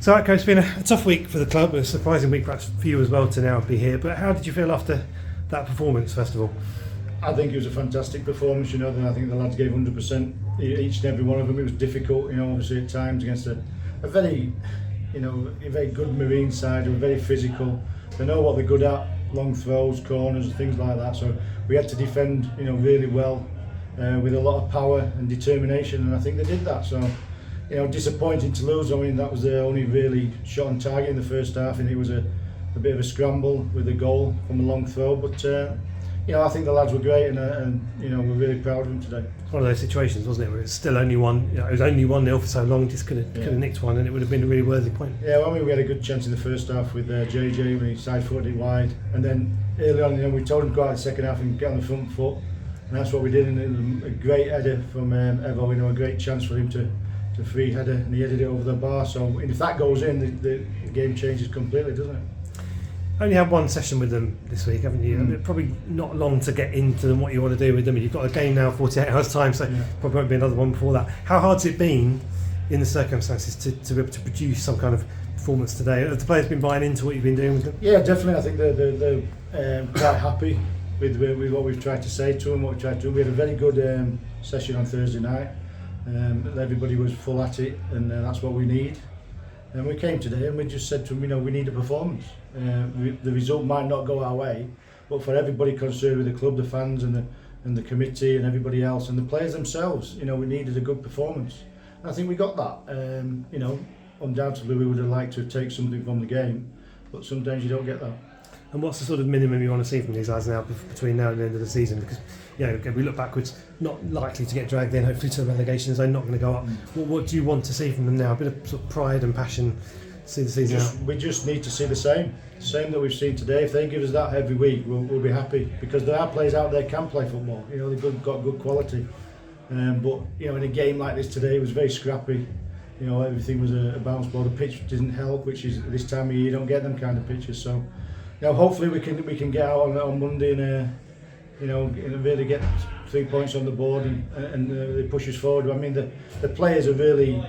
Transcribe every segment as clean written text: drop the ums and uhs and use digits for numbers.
So, Atco, it's been a tough week for the club, a surprising week perhaps for you as well to now be here. But how did you feel after that performance, first of all? I think it was a fantastic performance, and I think the lads gave 100%, each and every one of them. It was difficult, obviously at times against a very, a very good Marine side who are very physical. They know what they're good at, long throws, corners, things like that. So we had to defend, really well, with a lot of power and determination, and I think they did that. So, disappointing to lose. I mean, that was the only really shot on target in the first half, and it was a bit of a scramble with a goal from a long throw. But I think the lads were great, and we're really proud of them today. It's one of those situations, wasn't it, where it's still only one. It was only 1-0 for so long, just could have nicked one, and it would have been a really worthy point. Yeah, well, I mean, we had a good chance in the first half with JJ when he side-footed it wide, and then early on, we told him to go out in the second half and get on the front foot, and that's what we did. And it was a great header from Evo, a great chance for him to free header, and he headed it over the bar. So if that goes in, the game changes completely, doesn't it? Only had one session with them this week, haven't you? I mean, probably not long to get into them, what you want to do with them. You've got a game now, 48 hours time, so probably won't be another one before that. How hard's it been in the circumstances to be able to produce some kind of performance today? Have the players been buying into what you've been doing with them? Yeah, definitely. I think they're quite happy with what we've tried to say to them, what we tried to do. We had a very good session on Thursday night. Everybody was full at it, and that's what we need. And we came today and we just said to them, we need a performance. The result might not go our way, but for everybody concerned with the club, the fans and the committee and everybody else and the players themselves, we needed a good performance. And I think we got that. Undoubtedly we would have liked to take something from the game, but sometimes you don't get that. And what's the sort of minimum you want to see from these guys now between now and the end of the season? Because if we look backwards, not likely to get dragged in, hopefully to a relegation zone, not going to go up. What do you want to see from them now? A bit of sort of pride and passion to see the season out? We just need to see the same that we've seen today. If they give us that every week, we'll be happy, because there are players out there who can play football. They've got good quality. But in a game like this today, it was very scrappy. Everything was a bounce ball. The pitch didn't help, which is this time of year you don't get them kind of pitches. So, hopefully we can get out on Monday and really get 3 points on the board and they push us forward. I mean, the players are really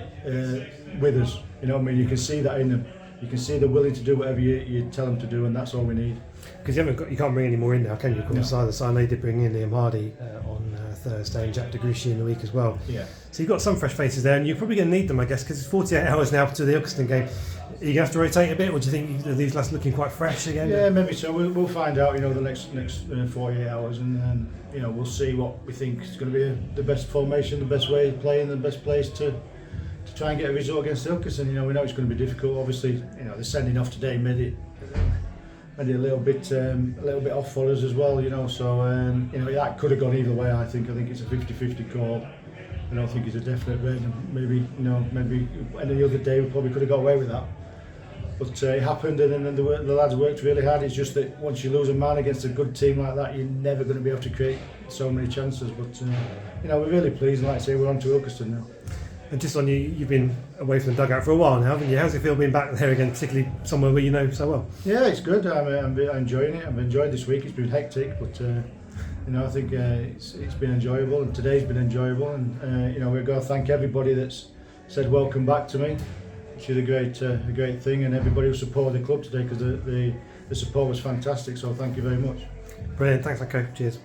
with us. You can see that in them. You can see they're willing to do whatever you tell them to do, and that's all we need. Because you can't bring any more in now, can you? Of course, either side. They did bring in Liam Hardy on Thursday and Jack DeGruchy in the week as well. Yeah. So you've got some fresh faces there, and you're probably going to need them, I guess, because it's 48 hours now to the Ilkeston game. Are you going to have to rotate a bit, or do you think these lads looking quite fresh again? Yeah, maybe so. We'll find out, the next 48 hours, and we'll see what we think is going to be the best formation, the best way of playing, the best place to try and get a result against Ilkeston. We know it's going to be difficult. Obviously, the sending off today made it a little bit off for us as well. So that could have gone either way. I think it's a 50-50 call. I don't think it's a definite red. Maybe any other day we probably could have got away with that. But it happened, and then the lads worked really hard. It's just that once you lose a man against a good team like that, you're never going to be able to create so many chances. But we're really pleased, and like I say, we're on to Ilkeston now. And just on you've been away from the dugout for a while now, haven't you? How's it feel being back there again, particularly somewhere where you know so well? Yeah, it's good. I'm enjoying it. I've enjoyed this week. It's been hectic, but I think it's been enjoyable, and today's been enjoyable. And we're going to thank everybody that's said welcome back to me, which is a great thing, and everybody who supported the club today, because the support was fantastic. So thank you very much. Brilliant. Thanks, Atco. Cheers.